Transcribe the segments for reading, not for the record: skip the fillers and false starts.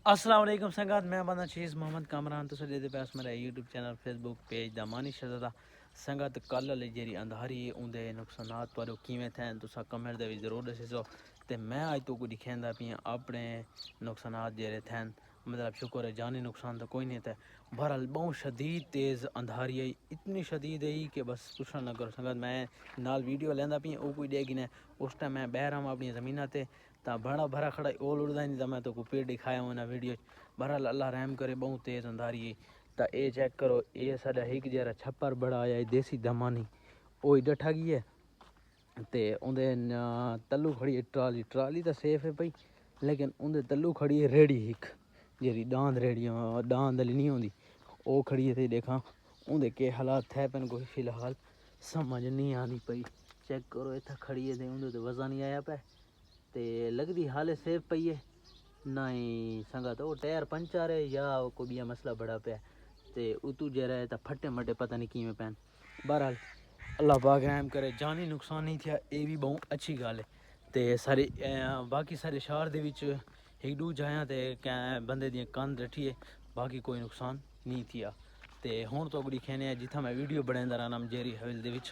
अस्सलाम वालेकुम संगात मैं बंदा चीज़ मोहम्मद कामरान तुस दे पास मेरा यूट्यूब चैनल फेसबुक पेज दा मानी शहजादा संगत कल वाली जेरी अंधारी उंदे नुकसानात पर किवें थे तुसा कमेंट दे जरूर दसो ते मैं अज तो को दिखेंदा पी अपने नुकसानात जेरे थे मतलब शुक्र है जानी नुकसान तो कोई नहीं था। बहरहाल बहुत शदीद तेज़ अंधारी आई, इतनी शदीद आई कि बस पूछना ना करो संगत। मैं नाल वीडियो लेंदा पी वो कोई देगी ना उस टाइम मैं बह रहा अपनी ज़मीन ते ता बड़ा भरा खड़ा ओल उड़दा नहीं था मैं तो को पेड़ दिखाया हुआ वीडियो। बहरहाल अल्लाह रहम करे बहुत तेज़ अंधारी आई ता ये चेक करो ये साडा एक जरा छप्पर बड़ा आया देसी दमानी वो डठा गई है ते उंदे तल्लू खड़ी है ट्राली ट्राली तो सेफ है भाई लेकिन उंदे तल्लू खड़ी है रेड़ी एक जेरी डांद रेड़ियाँ डांद अली नहीं होंदी वो खड़ी है। देखा उंदे के हालात है पैन कोई फिलहाल समझ नहीं आनी पई। चेक करो इतना खड़ी है उंदे तो वज़ा नहीं आया पे ते लगदी हाले सेफ पई है नहीं संगत वो टायर पंचर है या कोई भी मसला बड़ा पे ते उतू जरा है तो फटे मटे पता नहीं किमें पैन। बहरहाल अल्लाह पाक रहम करे जानी नुकसान नहीं थिया ये भी बहुत अच्छी गल है ते सारे बाकी सारे शहर दे विच एक दू जाया ते बंदे दी कंध रठी है बाकी कोई नुकसान नहीं थिया। ते हुण तो दिखेने जिथा मैं वीडियो बनांदा रहना जेरी हवेल दे विच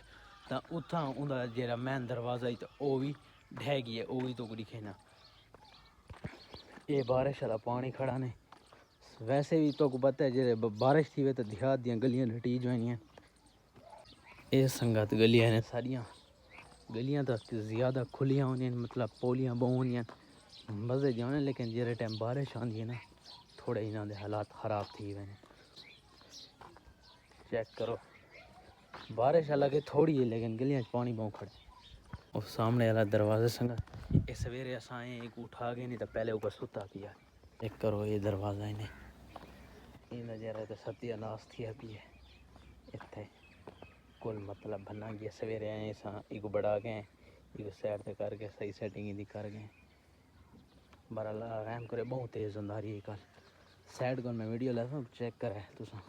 तां उत्थां उंदा जेरा मैन दरवाज़ा ही तो वो भी ढह गई है वो भी तो दिखेना ये बारिश वाला पानी खड़ा ने। वैसे भी तो पता है जे बारिश थी वे तो देहात दियाँ गलियां लटी जानियां ये संगत गलियां ने सारियां गलियां तो ज़्यादा खुलियां होनी मतलब पोलियां बहु होनी मज़े जाने लेकिन जेरे टाइम बारिश आती है ना थोड़े इन्हों के हालात ख़राब थी वे। चेक करो बारिश हालांकि थोड़ी है लेकिन गलियां पानी बहुत खड़ा और सामने वाला दरवाज़ा संगत ये सवेरे असा एक उठा गए नहीं तो पहले ऊपर सुता पिया। चेक करो ये दरवाज़ा इन्हें इन जरा तो सत्यानाश थी पी है इतने कुल मतलब बना गया सवेरे आए एक बड़ा गए एक साइड से करके सही सेटिंग दी कर गए। बहरहाल रहम करे बहुत तेज़ अंधारी कल साइड को मैं वीडियो ला चेक करे तुसा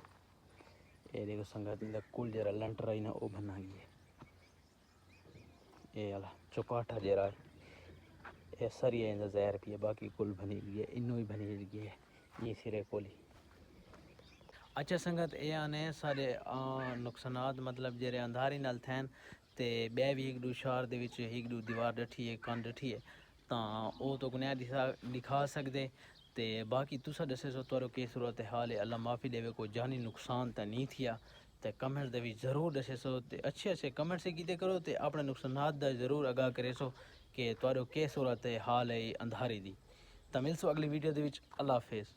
ये देखो संगत कुल जरा लंटर आई ना वो बना गई ये वाला चौपाठा जरा ये सरी है जहर पी है बाकी कुल बनी गई है इनू ही बनी गई है ये सिरे कोली। अच्छा संगत ये आने सारे नुकसानात मतलब जेरे अंधारी नाल थैन ते बे भी एक दू शहर दे विच एक दू दीवार डठी है कंध डठी है तां ओ तो कुने दिखा सकदे ते बाकी तुसा दसे सो तुहारो के सूरत हाल है अल्लाह माफ़ी देवे कोई जानी नुकसान तो नहीं थिया ते कमेंट दे भी जरूर दसे सो ते अच्छे कमेंट से कीते करो ते अपने नुकसानात दा जरूर आगाह करे सो कि तुहारो के सूरत हाल है अंधारी दी। तां मिलसो अगली वीडियो दे विच अल्लाह हाफिज़।